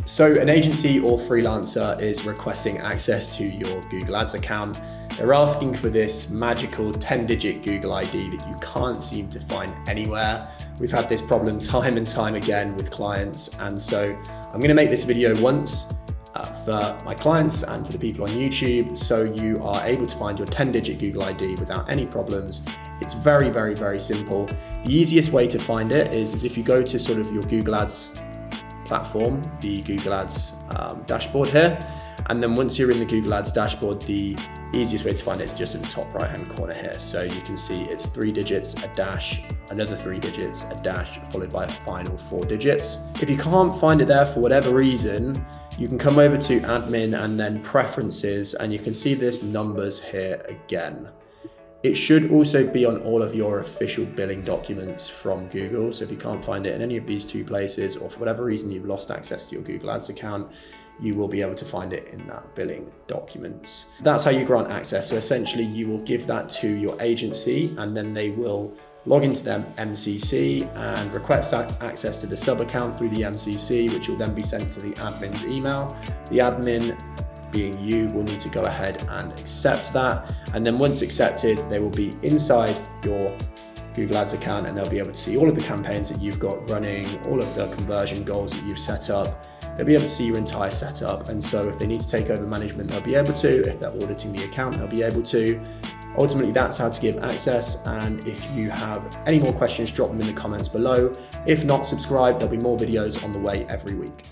So an agency or freelancer is requesting access to your Google Ads account. They're asking for this magical 10-digit Google ID that you can't seem to find anywhere. We've had this problem time and time again with clients, and so I'm going to make this video once for my clients and for the people on YouTube, so you are able to find your 10-digit Google ID without any problems. It's very, very, very simple. The easiest way to find it is if you go to sort of your Google Ads platform, the Google Ads dashboard here, and then once you're in the Google Ads dashboard, the easiest way to find it is just in the top right hand corner here. So you can see it's 3 digits, a dash, another 3 digits, a dash, followed by a final 4 digits. If you can't find it there for whatever reason, you can come over to admin and then preferences, and you can see this numbers here again. It should also be on all of your official billing documents from Google. So if you can't find it in any of these two places, or for whatever reason you've lost access to your Google Ads account, you will be able to find it in that billing documents. That's how you grant access. So essentially you will give that to your agency, and then they will log into their MCC and request access to the sub account through the MCC, which will then be sent to the admin's email. The admin, being you, will need to go ahead and accept that. And then once accepted, they will be inside your Google Ads account, and they'll be able to see all of the campaigns that you've got running, all of the conversion goals that you've set up. They'll be able to see your entire setup. And so if they need to take over management, they'll be able to. If they're auditing the account, they'll be able to. Ultimately, that's how to give access. And if you have any more questions, drop them in the comments below. If not, subscribe. There'll be more videos on the way every week.